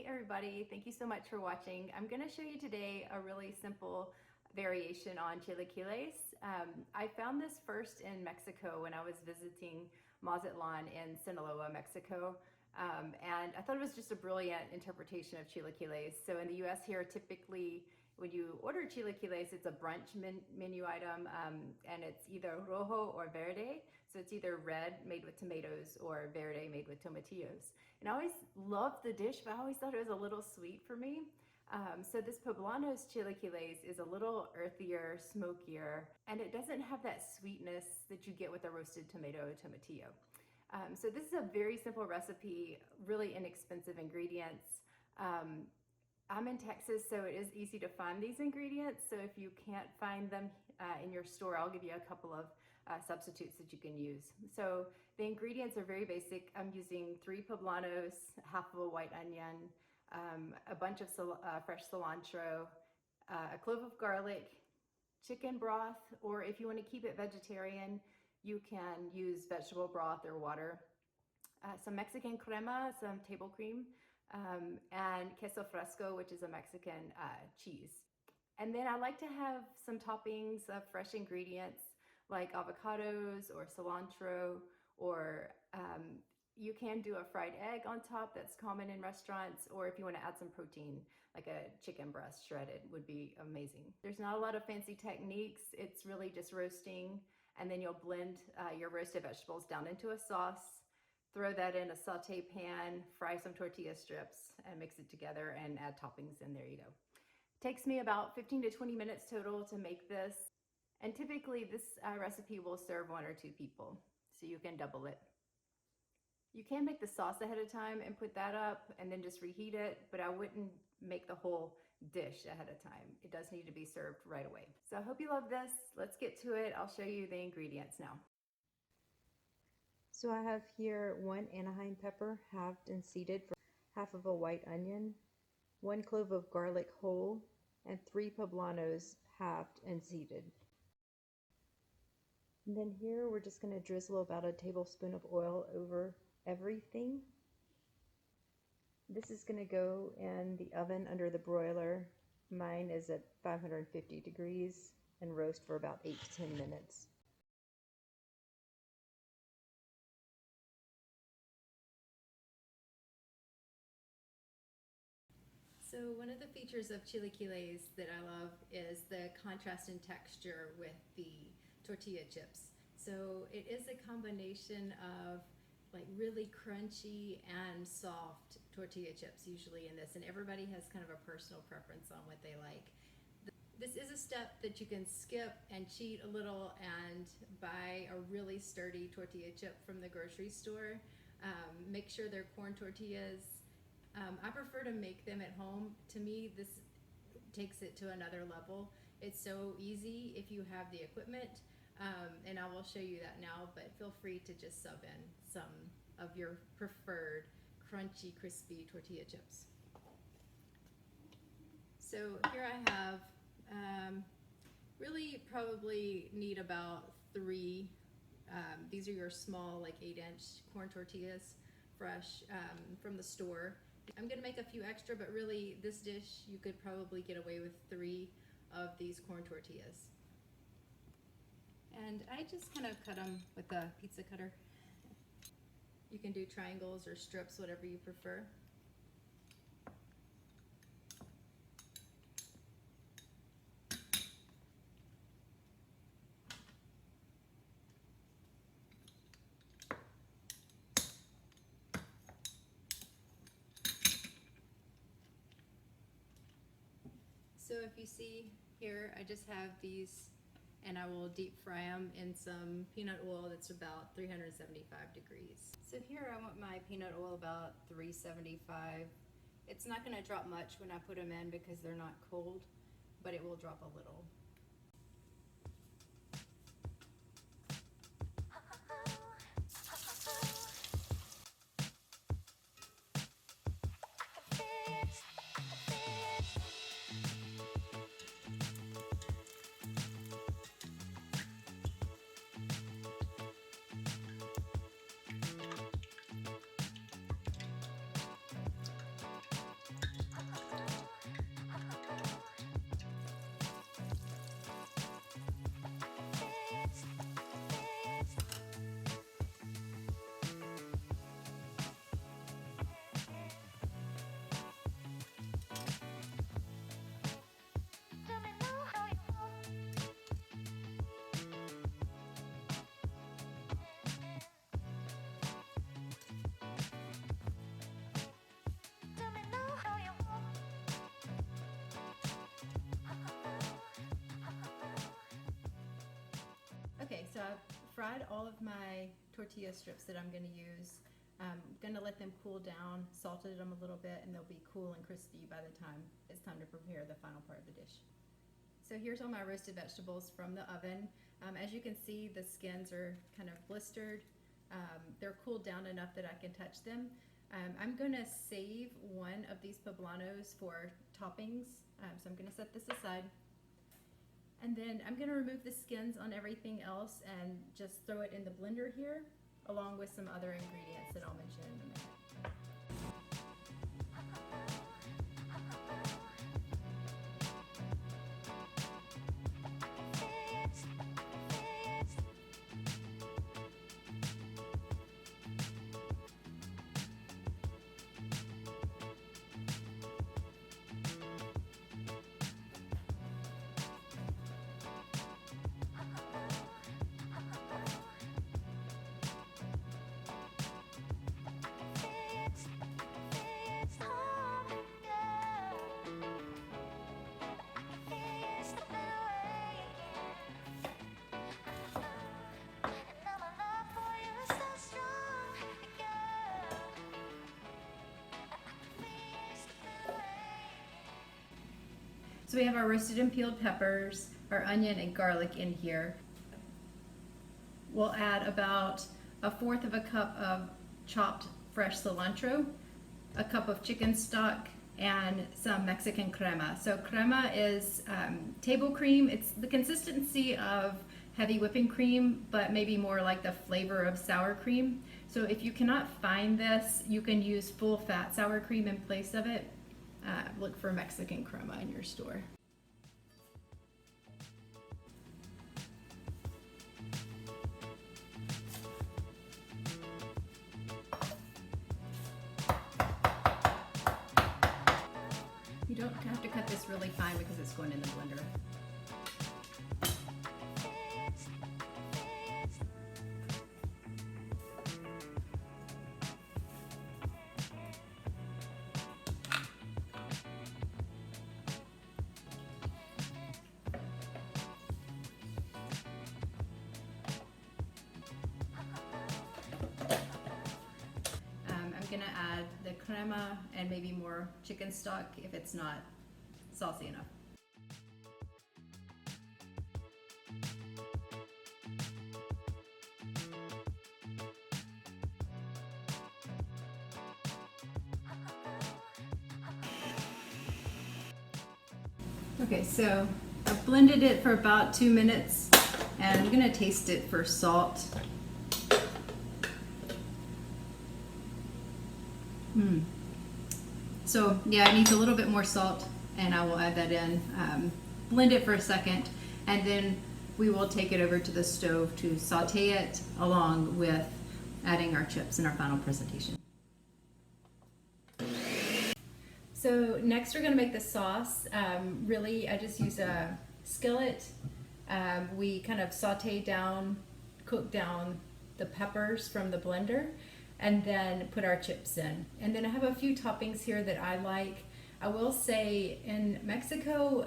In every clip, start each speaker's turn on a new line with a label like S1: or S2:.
S1: everybody, thank you so much for watching. I'm going to show you today a really simple variation on chilaquiles. I found this first in Mexico when I was visiting Mazatlan in Sinaloa, Mexico. And I thought it was just a brilliant interpretation of chilaquiles. So in the US here, typically when you order chilaquiles, it's a brunch menu item, and it's either rojo or verde. So it's either red made with tomatoes or verde made with tomatillos. And I always loved the dish, but I always thought it was a little sweet for me. So this Poblano's chilaquiles is a little earthier, smokier, and it doesn't have that sweetness that you get with a roasted tomato or tomatillo. So this is a very simple recipe, really inexpensive ingredients. I'm in Texas, so it is easy to find these ingredients. So if you can't find them in your store, I'll give you a couple of substitutes that you can use. So the ingredients are very basic. I'm using 3 poblanos, half of a white onion, a bunch of fresh cilantro, a clove of garlic, chicken broth, or if you want to keep it vegetarian, you can use vegetable broth or water, some Mexican Crema, some table cream, and Queso Fresco, which is a Mexican cheese. And then I like to have some toppings of fresh ingredients like avocados or cilantro, or you can do a fried egg on top. That's common in restaurants, or if you want to add some protein, like a chicken breast shredded would be amazing. There's not a lot of fancy techniques. It's really just roasting, and then you'll blend your roasted vegetables down into a sauce, throw that in a saute pan, fry some tortilla strips, and mix it together and add toppings, and there you go. Takes me about 15 to 20 minutes total to make this. And typically this recipe will serve 1 or 2 people, so you can double it. You can make the sauce ahead of time and put that up and then just reheat it, but I wouldn't make the whole dish ahead of time. It does need to be served right away. So I hope you love this. Let's get to it. I'll show you the ingredients now.
S2: So I have here 1 Anaheim pepper, halved and seeded, for half of a white onion, 1 clove of garlic whole, and 3 poblanos, halved and seeded. And then here we're just going to drizzle about a tablespoon of oil over everything. This is going to go in the oven under the broiler. Mine is at 550 degrees and roast for about 8 to 10 minutes.
S1: So one of the features of chilaquiles that I love is the contrast in texture with the tortilla chips. So it is a combination of like really crunchy and soft tortilla chips usually in this, and everybody has kind of a personal preference on what they like. This is a step that you can skip and cheat a little and buy a really sturdy tortilla chip from the grocery store. Make sure they're corn tortillas. I prefer to make them at home. To me, this takes it to another level. It's so easy if you have the equipment, and I will show you that now, but feel free to just sub in some of your preferred crunchy, crispy tortilla chips. So here I have, really probably need about 3. These are your small, like 8-inch corn tortillas, fresh from the store. I'm gonna make a few extra, but really this dish, you could probably get away with 3 of these corn tortillas. And I just kind of cut them with a pizza cutter. You can do triangles or strips, whatever you prefer. So if you see here, I just have these, and I will deep fry them in some peanut oil that's about 375 degrees. So here I want my peanut oil about 375. It's not going to drop much when I put them in because they're not cold, but it will drop a little. So I've fried all of my tortilla strips that I'm going to use. I'm going to let them cool down, salted them a little bit, and they'll be cool and crispy by the time it's time to prepare the final part of the dish. So here's all my roasted vegetables from the oven. As you can see, the skins are kind of blistered. They're cooled down enough that I can touch them. I'm going to save one of these poblanos for toppings. So I'm going to set this aside. And then I'm going to remove the skins on everything else and just throw it in the blender here, along with some other ingredients that I'll mention in a minute. So we have our roasted and peeled peppers, our onion and garlic in here. We'll add about 1/4 of a cup of chopped fresh cilantro, a cup of chicken stock, and some Mexican crema. So crema is table cream. It's the consistency of heavy whipping cream, but maybe more like the flavor of sour cream. So if you cannot find this, you can use full fat sour cream in place of it. Look for Mexican crema in your store. You don't have to cut this really fine because it's going in the blender. I'm gonna add the crema and maybe more chicken stock if it's not saucy enough. Okay, so I've blended it for about 2 minutes and I'm gonna taste it for salt. So yeah, it needs a little bit more salt and I will add that in. Blend it for a second and then we will take it over to the stove to saute it along with adding our chips in our final presentation. So next we're gonna make the sauce. Really, I just use a skillet. We kind of saute down, cook down the peppers from the blender, and then put our chips in. And then I have a few toppings here that I like. I will say in Mexico,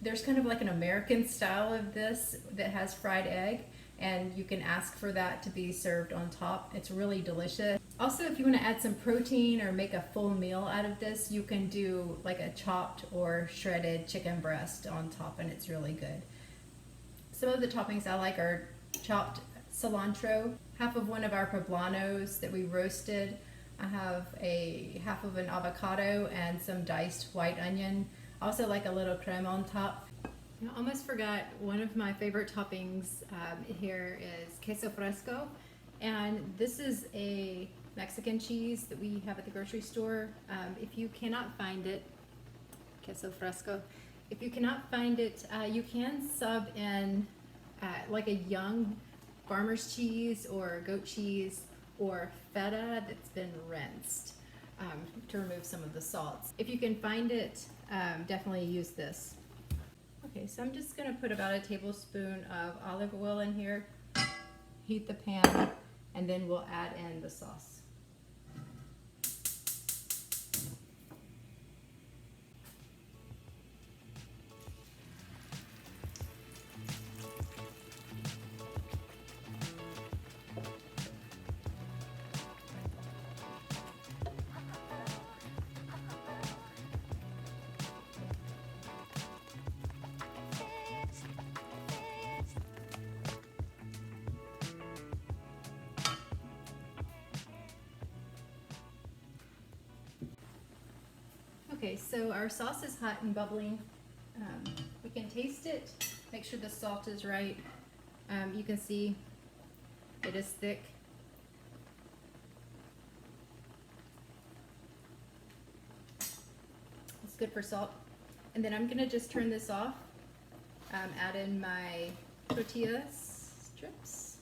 S1: there's kind of like an American style of this that has fried egg, and you can ask for that to be served on top. It's really delicious. Also, if you want to add some protein or make a full meal out of this, you can do like a chopped or shredded chicken breast on top, and it's really good. Some of the toppings I like are chopped cilantro, half of one of our poblanos that we roasted. I have a half of an avocado and some diced white onion. I also like a little crema on top. I almost forgot one of my favorite toppings here is Queso Fresco. And this is a Mexican cheese that we have at the grocery store. If you cannot find it, Queso Fresco, if you cannot find it, you can sub in like a young farmer's cheese or goat cheese or feta that's been rinsed to remove some of the salts. If you can find it, definitely use this. Okay, so I'm just gonna put about a tablespoon of olive oil in here, heat the pan, and then we'll add in the sauce. Okay, so our sauce is hot and bubbling. We can taste it, make sure the salt is right. You can see it is thick. It's good for salt. And then I'm gonna just turn this off, add in my tortilla strips.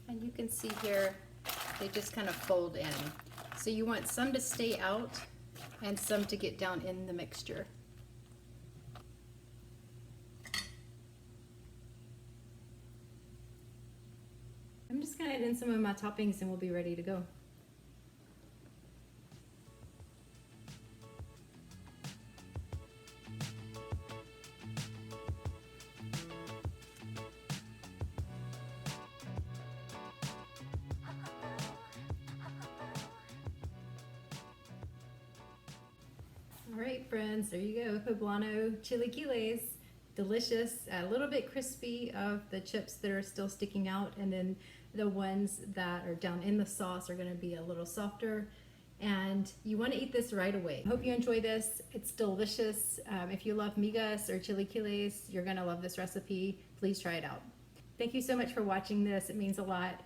S1: And you can see here, they just kind of fold in. So you want some to stay out and some to get down in the mixture. I'm just gonna add in some of my toppings and we'll be ready to go. All right, friends, there you go. Poblano Chilaquiles. Delicious, a little bit crispy of the chips that are still sticking out, and then the ones that are down in the sauce are going to be a little softer. And you want to eat this right away. I hope you enjoy this. It's delicious. If you love migas or chilaquiles, you're going to love this recipe. Please try it out. Thank you so much for watching this. It means a lot.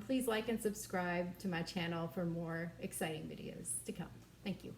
S1: Please like and subscribe to my channel for more exciting videos to come. Thank you.